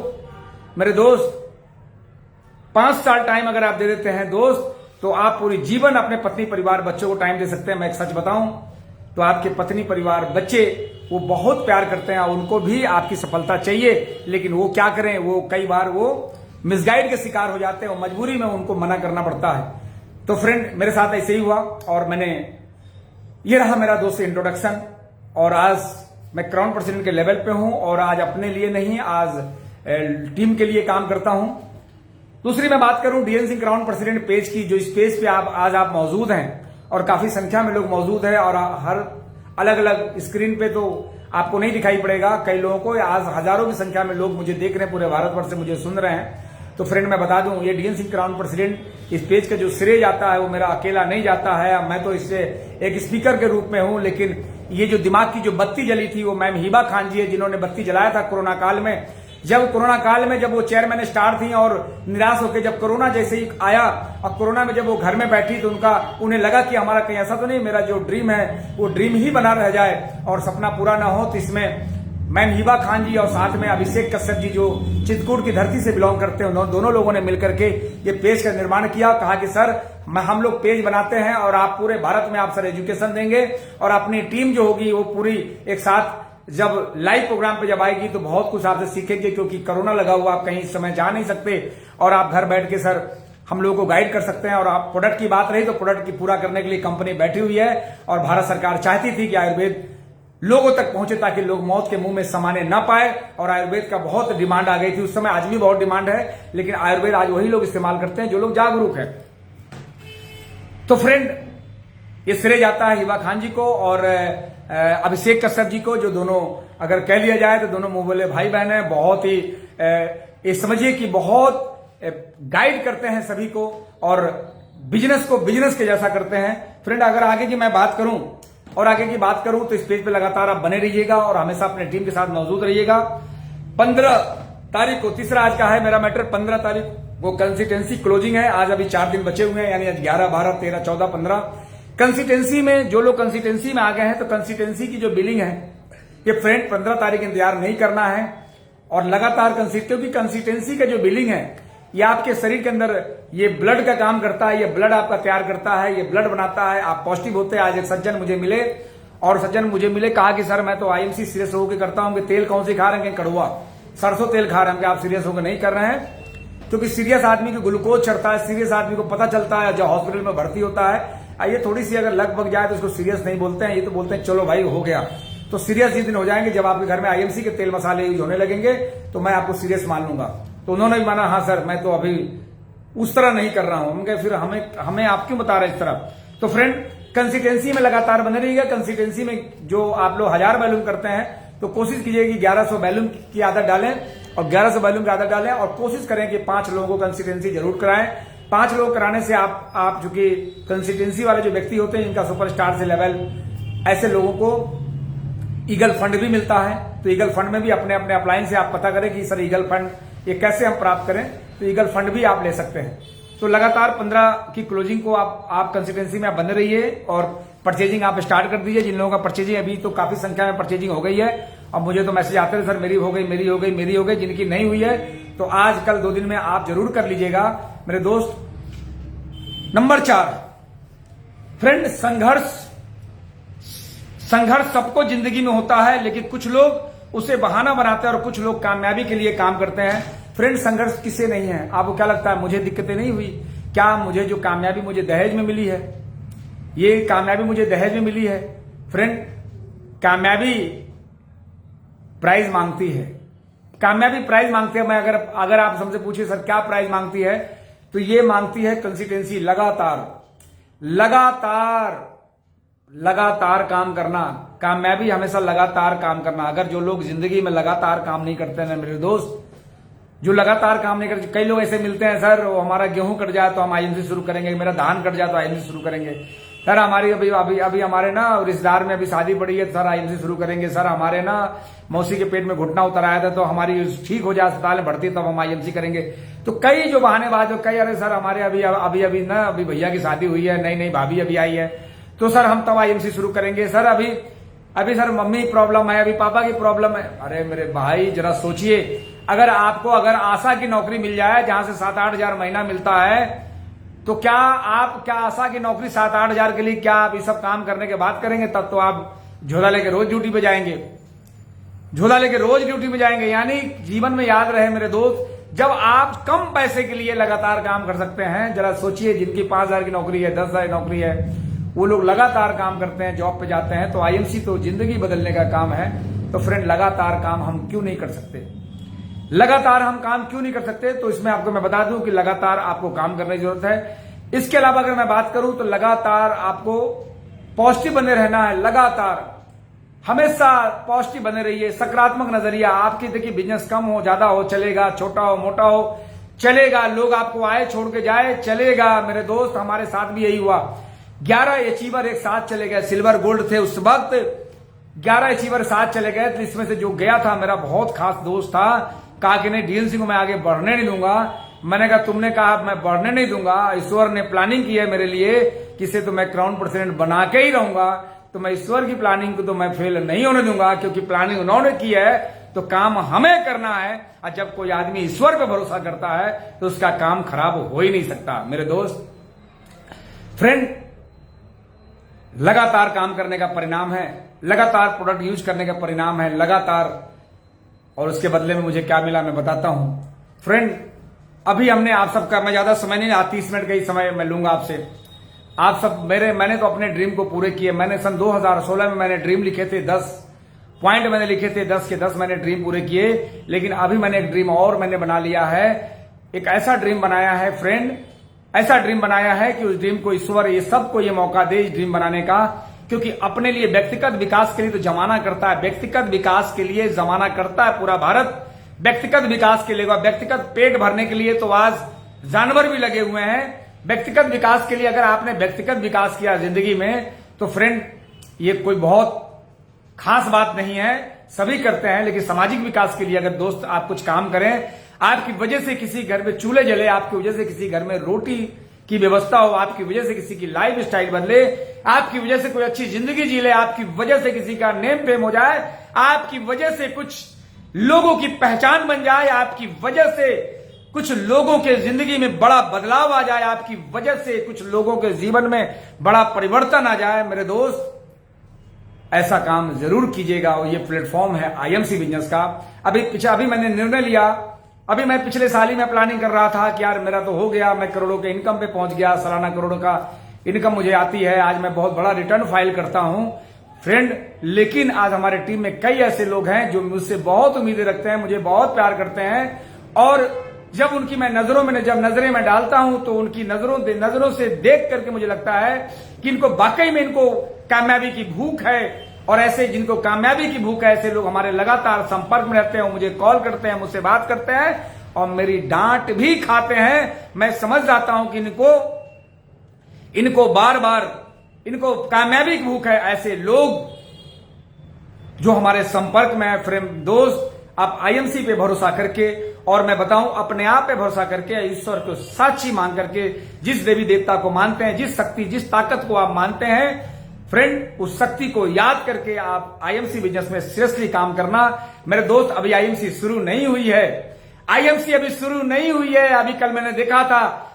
मेरे दोस्त, 5 साल टाइम अगर आप दे देते हैं दोस्त, तो आप पूरी जीवन अपने पत्नी, परिवार, बच्चों को टाइम दे सकते हैं। मैं एक सच बताऊं तो आपके पत्नी, परिवार, बच्चे वो बहुत प्यार करते हैं, उनको भी आपकी सफलता चाहिए। लेकिन वो क्या करें, वो कई बार वो मिसगाइड के शिकार हो जाते हैं, मजबूरी में उनको मना करना पड़ता है। तो फ्रेंड, मेरे साथ ऐसे ही हुआ और ये रहा मेरा दोस्त इंट्रोडक्शन। और आज मैं क्राउन प्रेसिडेंट के लेवल पे हूं और आज अपने लिए नहीं, आज टीम के लिए काम करता हूं। दूसरी मैं बात करूं DN Singh crown president page की, जो इस पेज पे आज आप मौजूद हैं और काफी संख्या में लोग मौजूद हैं। और हर अलग अलग स्क्रीन पे तो आपको नहीं दिखाई पड़ेगा, कई लोगों को आज हजारों की संख्या में लोग मुझे देख रहे हैं, पूरे भारतवर्ष से मुझे सुन रहे हैं। तो फ्रेंड, मैं बता दूं, ये डीएन सिंह क्राउन प्रेसिडेंट इस पेज का जो श्रेय जाता है वो मेरा अकेला नहीं जाता है। मैं तो इससे एक स्पीकर के रूप में हूं, लेकिन ये जो दिमाग की जो बत्ती जली थी वो मैम हिबा खान जी है, जिन्होंने बत्ती जलाया था कोरोना काल में। जब कोरोना काल में जब वो चेयरमैन स्टार थी और निराश होकर जब कोरोना जैसे ही आया और कोरोना में जब वो घर में बैठी तो उन्हें लगा कि हमारा कहीं ऐसा तो नहीं, मेरा जो ड्रीम है वो ड्रीम ही बना रह जाए और सपना पूरा ना हो। तो इसमें मैम हिबा खान जी और साथ में अभिषेक कश्यप जी जो चित्रकूट की धरती से बिलोंग करते हैं, दोनों लोगों ने मिलकर के ये पेज का निर्माण किया। कहा कि सर हम लोग पेज बनाते हैं और आप पूरे भारत में आप सर एजुकेशन देंगे और अपनी टीम जो होगी वो पूरी एक साथ जब लाइव प्रोग्राम पे जब आएगी तो बहुत कुछ आपसे सीखेंगे, क्योंकि कोरोना लगा हुआ, आप कहीं इस समय जा नहीं सकते और आप घर बैठ के सर हम लोगों को गाइड कर सकते हैं। और आप प्रोडक्ट की बात रही तो प्रोडक्ट की पूरा करने के लिए कंपनी बैठी हुई है और भारत सरकार चाहती थी कि आयुर्वेद लोगों तक पहुंचे ताकि लोग मौत के मुंह में समाने ना पाए। और आयुर्वेद का बहुत डिमांड आ गई थी उस समय, आज भी बहुत डिमांड है, लेकिन आयुर्वेद आज वही लोग इस्तेमाल करते हैं जो लोग जागरूक हैं। तो फ्रेंड, ये श्रेय जाता है हिबा खान जी को और अभिषेक कश्यप जी को, जो दोनों अगर कह लिया जाए तो दोनों मुंह बोले भाई बहन है। बहुत ही ये समझिए कि बहुत गाइड करते हैं सभी को और बिजनेस को बिजनेस के जैसा करते हैं। फ्रेंड, अगर आगे की मैं बात करूं और आगे की बात करूं तो इस पेज पे लगातार आप बने रहिएगा और हमेशा अपने टीम के साथ मौजूद रहिएगा। 15 तारीख को, तीसरा आज का है मेरा मैटर, 15 तारीख वो कंसिस्टेंसी क्लोजिंग है। आज अभी 4 दिन बचे हुए हैं, यानी आज 11, 12, 13, 14, 15 कंसिस्टेंसी में जो लोग कंसिस्टेंसी में आ गए हैं तो कंसिस्टेंसी की जो बिलिंग है ये फ्रेंड 15 तारीख इंतजार नहीं करना है और लगातार क्योंकि कंसिस्टेंसी का जो बिलिंग है ये आपके शरीर के अंदर ये ब्लड का काम करता है, ये ब्लड आपका तैयार करता है, ये ब्लड बनाता है, आप पॉजिटिव होते हैं। आज एक सज्जन मुझे मिले कहा कि सर मैं तो आईएमसी सीरियस होकर करता हूं कि तेल कौन सी खा रहे हैं, कड़वा सरसों तेल खा रहे हैं, आप सीरियस होकर नहीं कर रहे हैं। क्योंकि सीरियस आदमी को ग्लूकोज चढ़ता है, सीरियस आदमी को पता चलता है, जब हॉस्पिटल में भर्ती होता है ये थोड़ी सी अगर लग बग जाए तो उसको सीरियस नहीं बोलते हैं, ये तो बोलते हैं चलो भाई हो गया। तो सीरियस जिस दिन हो जाएंगे जब आपके घर में आईएमसी के तेल मसाले यूज होने लगेंगे तो मैं आपको सीरियस मान लूंगा। तो उन्होंने भी माना हाँ सर मैं तो अभी उस तरह नहीं कर रहा हूं। उनके फिर हमें आप क्यों बता रहे इस तरह। तो फ्रेंड, कंसिस्टेंसी में लगातार बने रहिएगा। कंसिस्टेंसी में जो आप लोग 1000 बैलून करते हैं तो कोशिश कीजिए कि 1100 बैलून की आदत डालें और 1100 बैलून की आदत डालें और कोशिश करें कि 5 लोगों को कंसिस्टेंसी जरूर कराएं। 5 लोग कराने से आप चूंकि कंसिस्टेंसी वाले जो व्यक्ति होते हैं इनका सुपरस्टार से लेवल, ऐसे लोगों को ईगल फंड भी मिलता है। तो ईगल फंड में भी अपने अपने अपलाइन से आप पता करें कि सर ईगल फंड ये कैसे हम प्राप्त करें, तो ईगल फंड भी आप ले सकते हैं। तो लगातार 15 की क्लोजिंग को आप कंसिस्टेंसी में आप बने रहिए और परचेजिंग आप स्टार्ट कर दीजिए। जिन लोगों का परचेजिंग अभी तो काफी संख्या में परचेजिंग हो गई है, अब मुझे तो मैसेज आते हैं सर मेरी हो गई। जिनकी नहीं हुई है तो आज कल 2 दिन में आप जरूर कर लीजिएगा मेरे दोस्त। नंबर 4 फ्रेंड, संघर्ष सबको जिंदगी में होता है, लेकिन कुछ लोग उसे बहाना बनाते हैं और कुछ लोग कामयाबी के लिए काम करते हैं। फ्रेंड, संघर्ष किसे नहीं है? आपको क्या लगता है मुझे दिक्कतें नहीं हुई क्या? मुझे जो कामयाबी मुझे दहेज में मिली है, ये कामयाबी मुझे दहेज में मिली है। फ्रेंड, कामयाबी प्राइज मांगती है, कामयाबी प्राइज मांगती है। मैं अगर आप हमसे पूछिए सर क्या प्राइज मांगती है, तो ये मांगती है कंसिस्टेंसी, लगातार काम करना। कामयाबी हमेशा लगातार काम करना। अगर जो लोग जिंदगी में लगातार काम नहीं करते हैं मेरे दोस्त, जो लगातार काम नहीं करते, कई लोग ऐसे मिलते हैं सर वो हमारा गेहूं कट जाए तो हम आईएमसी शुरू करेंगे, मेरा धान कट जाए तो आईएमसी शुरू करेंगे, सर हमारी अभी हमारे ना रिश्तेदार में अभी शादी पड़ी है सर आईएमसी शुरू करेंगे, सर हमारे ना मौसी के पेट में घुटना उतर आया था तो हमारी ठीक हो जाए अस्पताल में भर्ती तब हम आईएमसी करेंगे। तो कई जो बहानेबाज कई, अरे सर हमारे अभी भैया की शादी हुई है, नई भाभी अभी आई है तो सर हम तब आईएमसी शुरू करेंगे, सर अभी सर मम्मी प्रॉब्लम है, अभी पापा की प्रॉब्लम है। अरे मेरे भाई जरा सोचिए, अगर आशा की नौकरी मिल जाए जहां से 7-8 हजार महीना मिलता है, तो क्या आशा की नौकरी 7-8 हजार के लिए क्या आप ये सब काम करने के बाद करेंगे? तब तो आप झोला लेके रोज ड्यूटी पे जाएंगे। यानी जीवन में याद रहे मेरे दोस्त, जब आप कम पैसे के लिए लगातार काम कर सकते हैं, जरा सोचिए जिनकी 5,000 की नौकरी है, 10,000 की नौकरी है, वो लोग लगातार काम करते हैं, जॉब पे जाते हैं। तो आईएमसी तो जिंदगी बदलने का काम है। तो फ्रेंड, लगातार काम हम क्यों नहीं कर सकते? तो इसमें आपको मैं बता दूं कि लगातार आपको काम करने की जरूरत है। इसके अलावा अगर मैं बात करूं तो लगातार आपको पॉजिटिव बने रहना है। लगातार हमेशा पॉजिटिव बने रहिए, सकारात्मक नजरिया। आपकी देखिए बिजनेस कम हो ज्यादा हो चलेगा, छोटा हो मोटा हो चलेगा, लोग आपको आए छोड़ के जाए चलेगा। मेरे दोस्त, हमारे साथ भी यही हुआ। 11 अचीवर एक साथ चले गए, सिल्वर गोल्ड थे उस वक्त, 11 अचीवर साथ चले गए। तो इसमें से जो गया था मेरा बहुत खास दोस्त था, कहा कि नहीं डीएनसी को मैं आगे बढ़ने नहीं दूंगा। मैंने कहा तुमने कहा मैं बढ़ने नहीं दूंगा, ईश्वर ने प्लानिंग की है मेरे लिए कि इसे तो मैं क्राउन प्रेसिडेंट बना के ही रहूंगा, तो मैं ईश्वर की प्लानिंग को तो मैं फेल नहीं होने दूंगा, क्योंकि प्लानिंग उन्होंने की है तो काम हमें करना है। और जब कोई आदमी ईश्वर पे भरोसा करता है तो उसका काम खराब हो ही नहीं सकता। मेरे दोस्त फ्रेंड, लगातार काम करने का परिणाम है, लगातार प्रोडक्ट यूज करने का परिणाम है, लगातार। और उसके बदले में मुझे क्या मिला मैं बताता हूं फ्रेंड। अभी हमने आप सबका, मैं ज्यादा समय नहीं, 30 मिनट का ही समय मैं लूंगा आपसे। आप सब मैंने तो अपने ड्रीम को पूरे किए। मैंने सन 2016 में मैंने ड्रीम लिखे थे, 10 पॉइंट मैंने लिखे थे, 10 के 10 मैंने ड्रीम पूरे किए। लेकिन अभी मैंने एक ड्रीम और मैंने बना लिया है, एक ऐसा ड्रीम बनाया है फ्रेंड, ऐसा ड्रीम बनाया है कि उस ड्रीम को ईश्वर ये सबको ये मौका दे इस ड्रीम बनाने का। क्योंकि अपने लिए व्यक्तिगत विकास के लिए तो जमाना करता है, व्यक्तिगत विकास के लिए जमाना करता है पूरा भारत। व्यक्तिगत विकास के लिए, व्यक्तिगत पेट भरने के लिए तो आज जानवर भी लगे हुए हैं। व्यक्तिगत विकास के लिए अगर आपने व्यक्तिगत विकास किया जिंदगी में तो फ्रेंड ये कोई बहुत खास बात नहीं है, सभी करते हैं। लेकिन सामाजिक विकास के लिए अगर दोस्त आप कुछ काम करें, आपकी वजह से किसी घर में चूल्हे जले, आपकी वजह से किसी घर में रोटी की व्यवस्था हो, आपकी वजह से किसी की लाइफ स्टाइल बदले, आपकी वजह से कोई अच्छी जिंदगी जी ले, आपकी वजह से किसी का नेम फेम हो जाए, आपकी वजह से कुछ लोगों की पहचान बन जाए, आपकी वजह से कुछ लोगों के जिंदगी में बड़ा बदलाव आ जाए, आपकी वजह से कुछ लोगों के जीवन में बड़ा परिवर्तन आ जाए, मेरे दोस्त ऐसा काम जरूर कीजिएगा। और ये प्लेटफॉर्म है आईएमसी बिजनेस का। अभी मैंने निर्णय लिया, अभी मैं पिछले साल ही मैं प्लानिंग कर रहा था कि यार मेरा तो हो गया, मैं करोड़ों के इनकम पे पहुंच गया, सालाना करोड़ों का इनकम मुझे आती है, आज मैं बहुत बड़ा रिटर्न फाइल करता हूं फ्रेंड। लेकिन आज हमारे टीम में कई ऐसे लोग हैं जो मुझसे बहुत उम्मीदें रखते हैं, मुझे बहुत प्यार करते हैं। और जब उनकी मैं नजरें में डालता हूं तो उनकी नजरों से देख करके मुझे लगता है कि इनको वाकई में इनको कामयाबी की भूख है। और ऐसे जिनको कामयाबी की भूख है, ऐसे लोग हमारे लगातार संपर्क में रहते हैं, मुझे कॉल करते हैं, मुझसे बात करते हैं और मेरी डांट भी खाते हैं। मैं समझ जाता हूं कि इनको बार बार इनको कामयाबी की भूख है। ऐसे लोग जो हमारे संपर्क में है फ्रेंड दोस्त, आप आईएमसी पे भरोसा करके, और मैं बताऊं अपने आप पे भरोसा करके, ईश्वर को साक्षी मान करके, जिस देवी देवता को मानते हैं, जिस शक्ति जिस ताकत को आप मानते हैं फ्रेंड, उस शक्ति को याद करके आप आईएमसी बिजनेस में सीरियसली काम करना। मेरे दोस्त अभी आईएमसी शुरू नहीं हुई है, आईएमसी अभी शुरू नहीं हुई है। अभी कल मैंने देखा था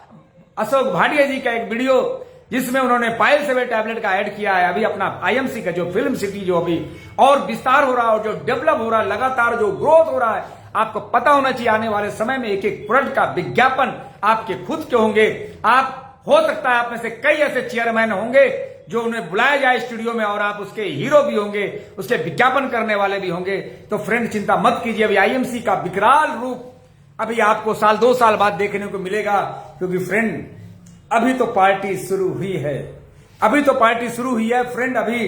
अशोक भाटिया जी का एक वीडियो जिसमें उन्होंने पायल सेवे टैबलेट का ऐड किया है। अभी अपना आईएमसी का जो फिल्म सिटी जो अभी और विस्तार हो रहा है और जो डेवलप हो रहा है, लगातार जो ग्रोथ हो रहा है, आपको पता होना चाहिए आने वाले समय में एक एक प्रोडक्ट का विज्ञापन आपके खुद के होंगे। आप हो सकता है आप में से कई ऐसे चेयरमैन होंगे जो उन्हें बुलाया जाए स्टूडियो में और आप उसके हीरो भी होंगे, उसके विज्ञापन करने वाले भी होंगे। तो फ्रेंड चिंता मत कीजिए, अभी आईएमसी का विकराल रूप अभी आपको साल 2 साल बाद देखने को मिलेगा। क्योंकि फ्रेंड अभी तो पार्टी शुरू हुई है, अभी तो पार्टी शुरू हुई है फ्रेंड। अभी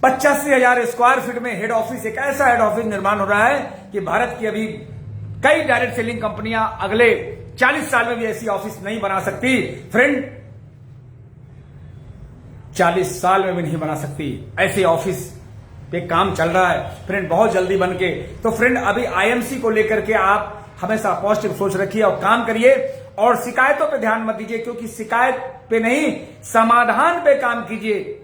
85,000 स्क्वायर फीट में हेड ऑफिस, एक ऐसा हेड ऑफिस निर्माण हो रहा है कि भारत की अभी कई डायरेक्ट सेलिंग कंपनियां अगले 40 साल में भी ऐसी ऑफिस नहीं बना सकती फ्रेंड, 40 साल में भी नहीं बना सकती। ऐसे ऑफिस पे काम चल रहा है फ्रेंड, बहुत जल्दी बन के। तो फ्रेंड अभी आईएमसी को लेकर के आप हमेशा पॉजिटिव सोच रखिए और काम करिए, और शिकायतों पे ध्यान मत दीजिए, क्योंकि शिकायत पे नहीं समाधान पे काम कीजिए।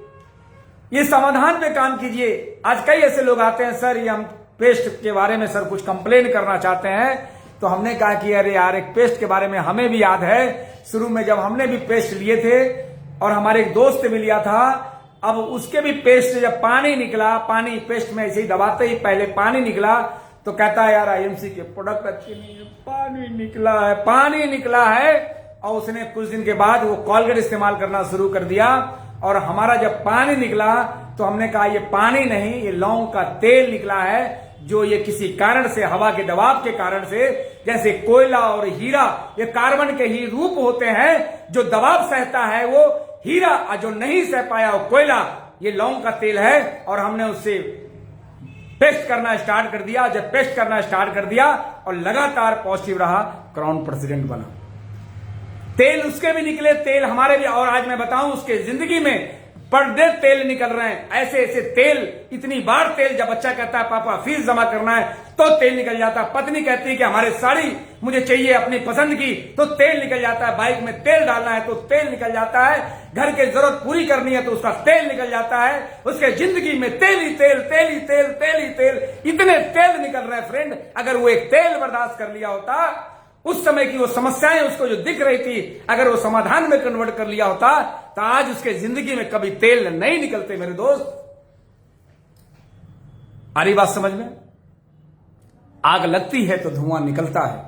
ये समाधान पे काम कीजिए। आज कई ऐसे लोग आते हैं, सर ये हम पेस्ट के बारे में सर कुछ कंप्लेन करना चाहते हैं। तो हमने कहा कि अरे यार एक पेस्ट के बारे में हमें भी याद है, शुरू में जब हमने भी पेस्ट लिए थे और हमारे एक दोस्त ने भी लिया था, अब उसके भी पेस्ट से जब पानी निकला, पानी पेस्ट में ऐसे ही दबाते ही पहले पानी निकला, तो कहता है यार आईएमसी के प्रोडक्ट अच्छे नहीं है, पानी निकला है। और उसने कुछ दिन के बाद वो कोलगेट इस्तेमाल करना शुरू कर दिया, और हमारा जब पानी निकला तो हमने कहा ये पानी नहीं, ये लौंग का तेल निकला है, जो ये किसी कारण से, हवा के दबाव के कारण से, जैसे कोयला और हीरा ये कार्बन के ही रूप होते हैं, जो दबाव सहता है वो हीरा, और जो नहीं सह पाया वो कोयला, ये लौंग का तेल है। और हमने उससे पेस्ट करना स्टार्ट कर दिया। जब पेस्ट करना स्टार्ट कर दिया और लगातार पॉजिटिव रहा, क्राउन प्रेसिडेंट बना। तेल उसके भी निकले, तेल हमारे भी। और आज मैं बताऊं उसके जिंदगी में पर डे तेल निकल रहे हैं, ऐसे ऐसे तेल, इतनी बार तेल, जब बच्चा कहता है पापा फीस जमा करना है तो तेल निकल जाता है, पत्नी कहती है कि हमारे साड़ी मुझे चाहिए अपनी पसंद की तो तेल निकल जाता है, बाइक में तेल डालना है तो तेल निकल जाता है, घर की जरूरत पूरी करनी है तो उसका तेल निकल जाता है, उसके जिंदगी में तेल ही तेल, तेल ही तेल, तेल ही तेल, इतने तेल निकल रहे हैं फ्रेंड। अगर वो एक तेल बर्दाश्त कर लिया होता, उस समय की वो समस्याएं उसको जो दिख रही थी, अगर वो समाधान में कन्वर्ट कर लिया होता तो आज उसके जिंदगी में कभी तेल नहीं निकलते मेरे दोस्त। आ रही बात समझ में? आग लगती है तो धुआं निकलता है।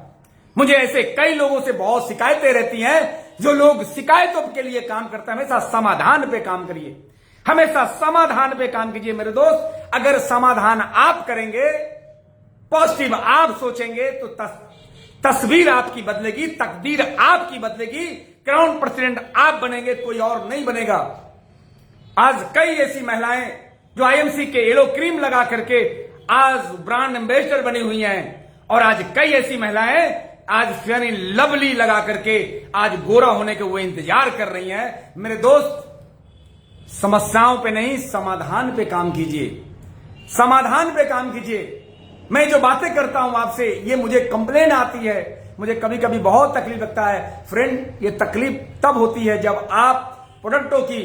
मुझे ऐसे कई लोगों से बहुत शिकायतें रहती हैं, जो लोग शिकायतों के लिए काम करते हैं। हमेशा समाधान पे काम करिए, हमेशा समाधान पे काम कीजिए मेरे दोस्त। अगर समाधान आप करेंगे, पॉजिटिव आप सोचेंगे तो तस्वीर आपकी बदलेगी, तकदीर आपकी बदलेगी, क्राउन प्रेसिडेंट आप बनेंगे, कोई और नहीं बनेगा। आज कई ऐसी महिलाएं जो आईएमसी के येलो क्रीम लगा करके आज ब्रांड एम्बेसडर बनी हुई हैं, और आज कई ऐसी महिलाएं आज फेयर एंड लवली लगा करके आज गोरा होने के वो इंतजार कर रही हैं। मेरे दोस्त, समस्याओं पे नहीं, समाधान पे काम कीजिए, समाधान पे काम कीजिए। मैं जो बातें करता हूं आपसे, ये मुझे कंप्लेन आती है, मुझे कभी कभी बहुत तकलीफ लगता है फ्रेंड। ये तकलीफ तब होती है जब आप प्रोडक्टों की,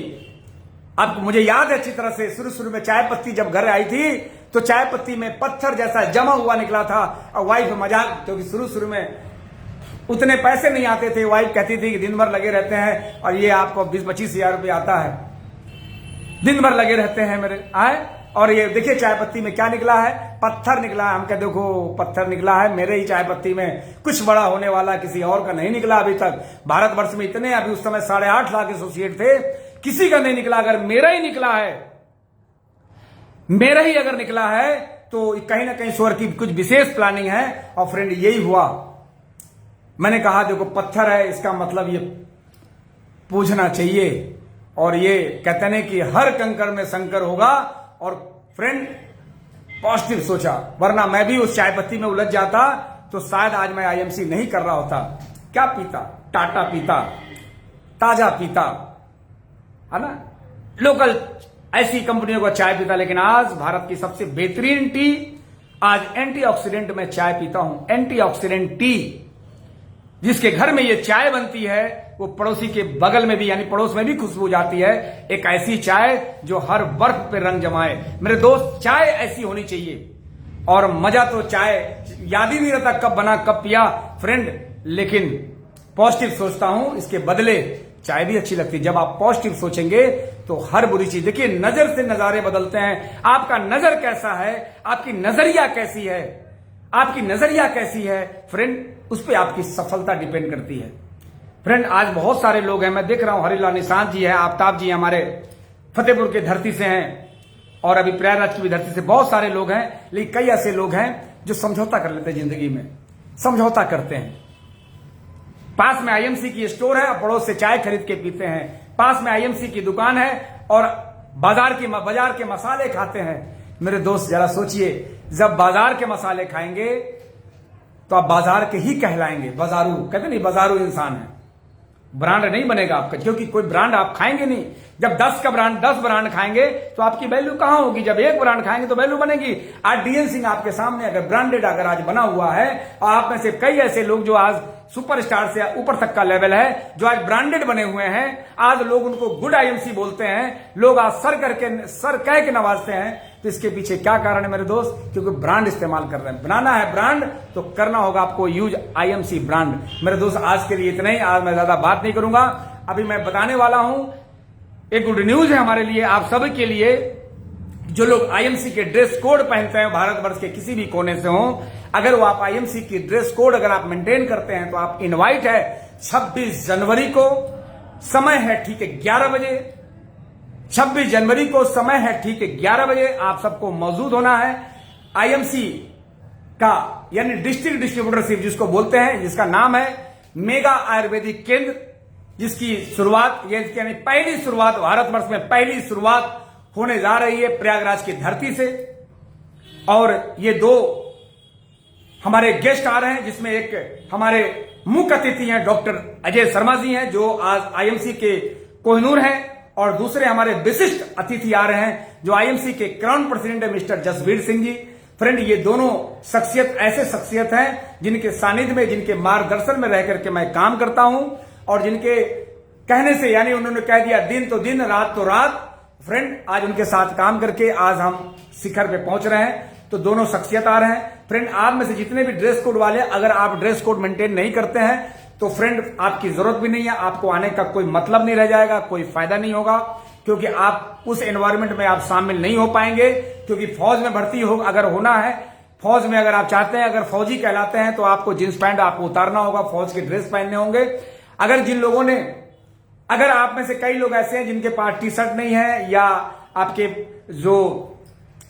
अब मुझे याद है अच्छी तरह से, शुरू में चाय पत्ती जब घर आई थी तो चाय पत्ती में पत्थर जैसा जमा हुआ निकला था, और वाइफ मजाक, क्योंकि शुरू में उतने पैसे नहीं आते थे, वाइफ कहती थी कि दिन भर लगे रहते हैं और ये आपको 20-25 हजार रुपये आता है, दिन भर लगे रहते हैं मेरे आए, और ये देखिए चाय पत्ती में क्या निकला है, पत्थर निकला है। हम कहते देखो पत्थर निकला है, मेरे ही चाय पत्ती में, कुछ बड़ा होने वाला किसी और का नहीं निकला अभी तक। भारतवर्ष में इतने, अभी उस समय 8.5 लाख एसोसिएट थे, किसी का नहीं निकला। अगर मेरा ही निकला है, मेरा ही अगर निकला है तो कहीं ना कहीं ईश्वर की कुछ विशेष प्लानिंग है। और फ्रेंड यही हुआ, मैंने कहा देखो पत्थर है, इसका मतलब ये पूछना चाहिए, और ये कहते हैं कि हर कंकर में शंकर होगा। और फ्रेंड पॉजिटिव सोचा, वरना मैं भी उस चाय पत्ती में उलझ जाता तो शायद आज मैं आईएमसी नहीं कर रहा होता। क्या पीता? टाटा पीता, ताजा पीता, है ना, लोकल ऐसी कंपनियों का चाय पीता। लेकिन आज भारत की सबसे बेहतरीन टी, आज एंटीऑक्सीडेंट में चाय पीता हूं, एंटीऑक्सीडेंट टी। जिसके घर में ये चाय बनती है वो पड़ोसी के बगल में भी, यानी पड़ोस में भी खुशबू जाती है। एक ऐसी चाय जो हर बर्फ पे रंग जमाए। मेरे दोस्त, चाय ऐसी होनी चाहिए। और मजा तो चाय याद ही नहीं रहता कब बना कब पिया फ्रेंड, लेकिन पॉजिटिव सोचता हूं, इसके बदले चाय भी अच्छी लगती है। जब आप पॉजिटिव सोचेंगे तो हर बुरी चीज, देखिए नजर से नजारे बदलते हैं। आपका नजर कैसा है, आपकी नजरिया कैसी है, आपकी नजरिया कैसी है फ्रेंड, उस पर आपकी सफलता डिपेंड करती है। फ्रेंड, आज बहुत सारे लोग हैं, मैं देख रहा हूं हरिलाल निशांत जी है, आफ्ताब जी हमारे फतेहपुर के धरती से हैं, और अभी प्रयागराज की भी धरती से बहुत सारे लोग हैं। लेकिन कई ऐसे लोग हैं जो समझौता कर लेते हैं, जिंदगी में समझौता करते हैं। पास में आईएमसी की स्टोर है और पड़ोस से चाय खरीद के पीते हैं, पास में आईएमसी की दुकान है और बाजार के मसाले खाते हैं। मेरे दोस्त जरा सोचिए, जब बाजार के मसाले खाएंगे तो आप बाजार के ही कहलाएंगे, बाजारू कहते नहीं, बाजारू इंसान है, ब्रांड नहीं बनेगा आपका, क्योंकि कोई ब्रांड आप खाएंगे नहीं। जब 10 ब्रांड खाएंगे तो आपकी वैल्यू कहां होगी, जब एक ब्रांड खाएंगे तो वैल्यू बनेगी। आज डीएन सिंह आपके सामने अगर ब्रांडेड अगर आज बना हुआ है, और आप में से कई ऐसे लोग जो आज सुपरस्टार से ऊपर तक का लेवल है, जो आज ब्रांडेड बने हुए हैं, आज लोग उनको गुड आईएमसी बोलते हैं, लोग आज सर कह के नवाजते हैं। तो इसके पीछे क्या कारण है मेरे दोस्त? क्योंकि ब्रांड इस्तेमाल कर रहे हैं। बनाना है ब्रांड तो करना होगा आपको यूज आईएमसी ब्रांड। मेरे दोस्त, आज के लिए इतना ही, आज मैं ज्यादा बात नहीं करूंगा। अभी मैं बताने वाला हूं, एक गुड न्यूज है हमारे लिए, आप सभी के लिए। जो लोग आईएमसी के ड्रेस कोड पहनते हैं, भारतवर्ष के किसी भी कोने से हो, अगर वो आप आईएमसी की ड्रेस कोड अगर आप मेंटेन करते हैं तो आप इनवाइट है 26 जनवरी को, समय है ठीक है 11 बजे। 26 जनवरी को समय है ठीक है 11 बजे, आप सबको मौजूद होना है। आईएमसी का यानी डिस्ट्रिक्ट डिस्ट्रीब्यूटरशिप जिसको बोलते हैं, जिसका नाम है मेगा आयुर्वेदिक केंद्र, जिसकी शुरुआत यानी पहली शुरुआत भारतवर्ष में पहली शुरुआत होने जा रही है प्रयागराज की धरती से। और ये 2 हमारे गेस्ट आ रहे हैं, जिसमें एक हमारे मुख्य अतिथि हैं डॉक्टर अजय शर्मा जी हैं, जो आज आईएमसी के कोहिनूर हैं, और दूसरे हमारे विशिष्ट अतिथि आ रहे हैं जो आईएमसी के क्राउन प्रेसिडेंट है मिस्टर जसवीर सिंह जी। फ्रेंड, ये दोनों शख्सियत ऐसे शख्सियत हैं जिनके सानिध्य में, जिनके मार्गदर्शन में रह करके मैं काम करता हूं और जिनके कहने से, यानी उन्होंने कह दिया दिन तो दिन, रात तो रात। फ्रेंड, आज उनके साथ काम करके आज हम शिखर पे पहुंच रहे हैं। तो दोनों शख्सियत आ रहे हैं। फ्रेंड, आप में से जितने भी ड्रेस कोड वाले, अगर आप ड्रेस कोड मेंटेन नहीं करते हैं तो फ्रेंड आपकी जरूरत भी नहीं है, आपको आने का कोई मतलब नहीं रह जाएगा, कोई फायदा नहीं होगा, क्योंकि आप उस एनवायरमेंट में आप शामिल नहीं हो पाएंगे। क्योंकि फौज में भर्ती हो अगर होना है, फौज में अगर आप चाहते हैं, अगर फौजी कहलाते हैं, तो आपको जींस पैंट आपको उतारना होगा, फौज के ड्रेस पहनने होंगे। अगर आप में से कई लोग ऐसे हैं जिनके पास टी शर्ट नहीं है या आपके जो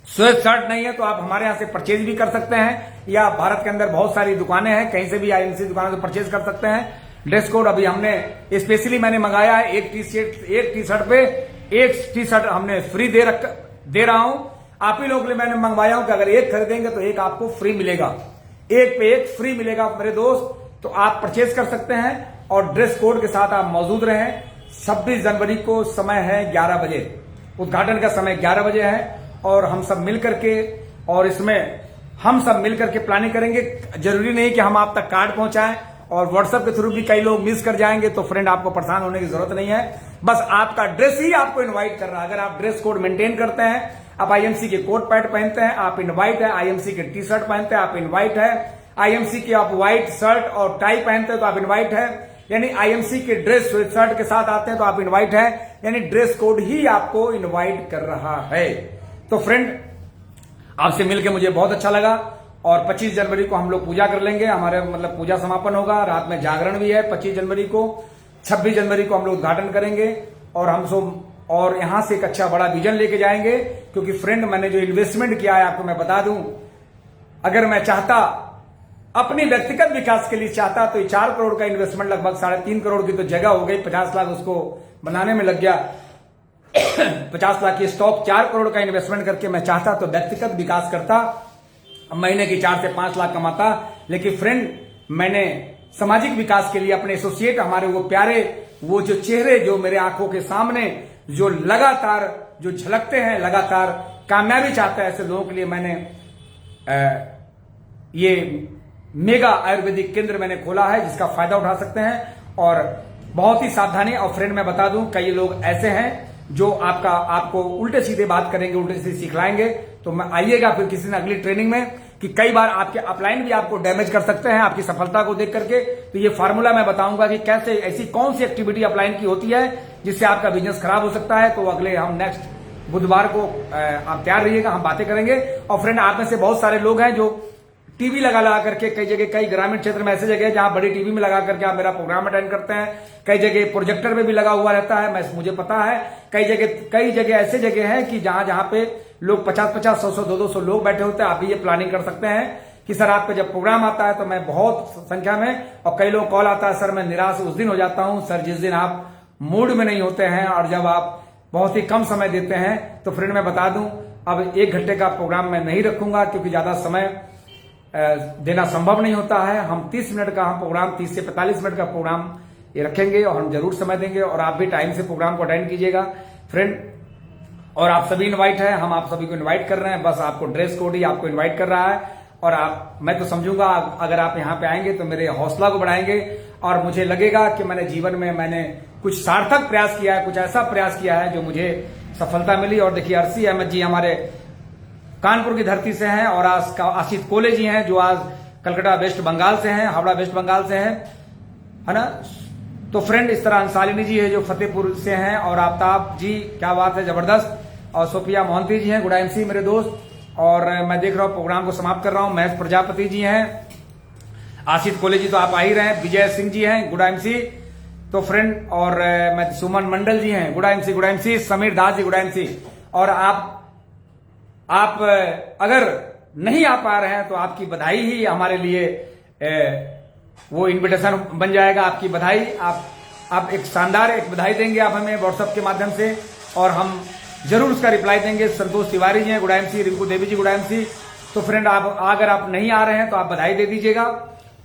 स्वेट शर्ट नहीं है, तो आप हमारे यहां से परचेज भी कर सकते हैं, या भारत के अंदर बहुत सारी दुकानें हैं, कहीं से भी आईएमसी दुकानों से परचेज कर सकते हैं। ड्रेस कोड अभी हमने स्पेशली मैंने मंगाया है, एक टी शर्ट पे एक टी शर्ट हमने फ्री दे रहा हूं। आप ही लोगों के लिए मैंने मंगवाया हूं कि अगर एक खरीदेंगे तो एक आपको फ्री मिलेगा, एक पे एक फ्री मिलेगा मेरे दोस्त। तो आप परचेज कर सकते हैं और ड्रेस कोड के साथ आप मौजूद रहें। 26 जनवरी को समय है 11 बजे, उद्घाटन का समय 11 बजे है और हम सब मिलकर के, और इसमें हम सब मिलकर के प्लानिंग करेंगे। जरूरी नहीं कि हम आप तक कार्ड पहुंचाएं, और व्हाट्सएप के थ्रू भी कई लोग मिस कर जाएंगे, तो फ्रेंड आपको परेशान होने की जरूरत नहीं है। बस आपका ड्रेस ही आपको इनवाइट कर रहा है। अगर आप ड्रेस कोड मेंटेन करते हैं, आप आईएमसी के कोट पैंट पहनते हैं, आप इनवाइट है। आईएमसी के टी शर्ट पहनते हैं, आप इनवाइट है। आईएमसी के आप व्हाइट शर्ट और टाई पहनते हैं तो आप इनवाइट है। यानी आईएमसी के ड्रेस शर्ट के साथ आते हैं तो आप इनवाइट है। यानी ड्रेस कोड ही आपको इनवाइट कर रहा है। तो फ्रेंड, आपसे मिलकर मुझे बहुत अच्छा लगा। और 25 जनवरी को हम लोग पूजा कर लेंगे, हमारे मतलब पूजा समापन होगा, रात में जागरण भी है 25 जनवरी को। 26 जनवरी को हम लोग उद्घाटन करेंगे और हम सब और यहां से एक अच्छा बड़ा विजन लेके जाएंगे। क्योंकि फ्रेंड, मैंने जो इन्वेस्टमेंट किया है आपको मैं बता दूं, अगर मैं चाहता अपनी व्यक्तिगत विकास के लिए चाहता तो 4 करोड़ का इन्वेस्टमेंट, लगभग 3.5 करोड़ की तो जगह हो गई, 50 लाख उसको बनाने में लग गया। 50 लाख की स्टॉक, 4 करोड़ का इन्वेस्टमेंट करके मैं चाहता तो व्यक्तिगत विकास करता, महीने की 4 से 5 लाख कमाता। लेकिन फ्रेंड, मैंने सामाजिक विकास के लिए अपने एसोसिएट, हमारे वो प्यारे, वो जो चेहरे जो मेरे आंखों के सामने जो लगातार जो झलकते हैं, लगातार कामयाबी चाहते हैं, ऐसे लोगों के लिए मैंने ये मेगा आयुर्वेदिक केंद्र मैंने खोला है, जिसका फायदा उठा सकते हैं। और बहुत ही सावधानी। और फ्रेंड, मैं बता दूं, कई लोग ऐसे हैं जो आपको उल्टे सीधे बात करेंगे, उल्टे सीधे सिखलाएंगे। तो मैं आइएगा फिर किसी ने अगली ट्रेनिंग में, कि कई बार आपके अपलाइन भी आपको डैमेज कर सकते हैं आपकी सफलता को देख करके। तो ये फार्मूला मैं बताऊंगा कि कैसे, ऐसी कौन सी एक्टिविटी अपलाइन की होती है जिससे आपका बिजनेस खराब हो सकता है। तो अगले हम नेक्स्ट बुधवार को आप तैयार रहिएगा, हम बातें करेंगे। और फ्रेंड, आप में से बहुत सारे लोग हैं जो टीवी लगा करके, कई जगह, कई ग्रामीण क्षेत्र में ऐसे जगह जहां बड़ी टीवी में लगा करके आप मेरा प्रोग्राम अटेंड करते हैं। कई जगह प्रोजेक्टर में भी लगा हुआ रहता है, मुझे पता है। कई जगह ऐसे जगह है कि जहां पे लोग 50-50, 100-100, 200 लोग बैठे होते हैं। आप भी ये प्लानिंग कर सकते हैं कि सर आपका जब प्रोग्राम आता है तो मैं बहुत संख्या में, और कई लोग कॉल आता है, सर मैं निराश उस दिन हो जाता हूं सर जिस दिन आप मूड में नहीं होते हैं और जब आप बहुत ही कम समय देते हैं। तो फ्रेंड, मैं बता दूं, अब 1 घंटे का प्रोग्राम मैं नहीं रखूंगा, क्योंकि ज्यादा समय देना संभव नहीं होता है। हम 30 मिनट का हम प्रोग्राम, 30 से 45 मिनट का प्रोग्राम ये रखेंगे, और हम जरूर समय देंगे। और आप भी टाइम से प्रोग्राम को अटेंड कीजिएगा फ्रेंड। और आप सभी इनवाइट है, हम आप सभी को इनवाइट कर रहे हैं। बस आपको ड्रेस कोड ही आपको इनवाइट कर रहा है। और मैं तो समझूंगा अगर आप यहाँ पे आएंगे तो मेरे हौसला को बढ़ाएंगे, और मुझे लगेगा कि मैंने जीवन में मैंने कुछ सार्थक प्रयास किया है, कुछ ऐसा प्रयास किया है जो मुझे सफलता मिली। और देखिए, अर्सी अहमद जी हमारे कानपुर की धरती से हैं, और आज आशित कोले जी हैं जो आज कलकत्ता वेस्ट बंगाल से हैं, हावड़ा वेस्ट बंगाल से हैं, है ना। तो फ्रेंड, इस तरह अंसालिनी जी है जो फतेहपुर से हैं, और आफ्ताब जी, क्या बात है, जबरदस्त। और सोफिया मोहंती जी हैं, गुड एमसी मेरे दोस्त। और मैं देख रहा हूं प्रोग्राम को समाप्त कर रहा हूं। महेश प्रजापति जी हैं, आशित कोले जी तो आप आ ही रहे हैं, विजय सिंह जी हैं, गुड एमसी। तो फ्रेंड, और मैं सुमन मंडल जी हैं, good MC. Sameer Das ji, good MC. और आप अगर नहीं आ पा रहे हैं तो आपकी बधाई ही हमारे लिए वो इनविटेशन बन जाएगा, आपकी बधाई। आप एक शानदार एक बधाई देंगे आप हमें व्हाट्सएप के माध्यम से, और हम जरूर उसका रिप्लाई देंगे। संतोष तिवारी जी हैं, गुड एमसी। रिंकू देवी जी, गुड एमसी। तो फ्रेंड, आप अगर आप नहीं आ रहे हैं तो आप बधाई दे दीजिएगा।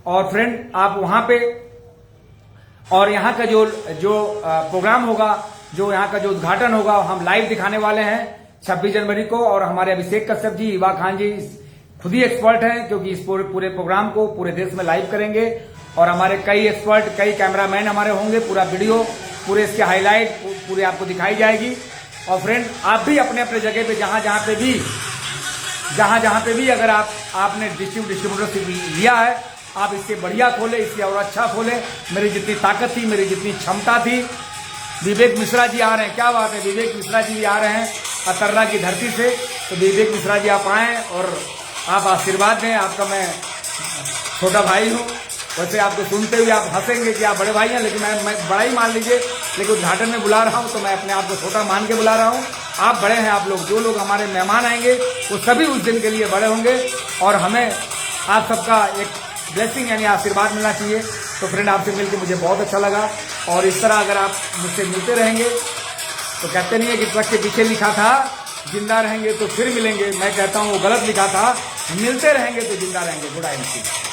और फ्रेंड, आप वहां पे, और यहाँ का जो प्रोग्राम होगा जो यहाँ का जो उद्घाटन होगा हम लाइव दिखाने वाले हैं 26 जनवरी को। और हमारे अभिषेक कश्यप जी, इवा खान जी खुद ही एक्सपर्ट हैं, क्योंकि इस पूरे प्रोग्राम को पूरे देश में लाइव करेंगे। और हमारे कई एक्सपर्ट, कई कैमरामैन हमारे होंगे, पूरा वीडियो, पूरे इसके हाईलाइट पूरे आपको दिखाई जाएगी। और फ्रेंड, आप भी अपने अपने जगह पे जहां जहां पे भी अगर आपने डिस्ट्रीब्यूटर से लिया है, आप इससे बढ़िया खोले, इससे और अच्छा खोले। मेरी जितनी ताकत थी, मेरी जितनी क्षमता थी। विवेक मिश्रा जी आ रहे हैं, क्या बात है, विवेक मिश्रा जी भी आ रहे हैं अतर्रा की धरती से। तो विवेक मिश्रा जी आप आए और आप आशीर्वाद दें। आपका मैं छोटा भाई हूँ, वैसे आपको सुनते हुए आप हंसेंगे कि आप बड़े भाई हैं, लेकिन मैं बड़ा ही मान लीजिए। लेकिन उद्घाटन में बुला रहा हूँ तो मैं अपने आप को छोटा मान के बुला रहा हूँ। आप बड़े हैं, आप लोग, जो लोग हमारे मेहमान आएंगे वो सभी उस दिन के लिए बड़े होंगे। और हमें आप सबका एक ब्लेसिंग यानी आशीर्वाद मिलना चाहिए। तो फ्रेंड, आपसे मिलकर मुझे बहुत अच्छा लगा। और इस तरह अगर आप मुझसे मिलते रहेंगे तो कहते नहीं है कि ट्रक के पीछे लिखा था जिंदा रहेंगे तो फिर मिलेंगे। मैं कहता हूँ वो गलत लिखा था, मिलते रहेंगे तो जिंदा रहेंगे। Good night.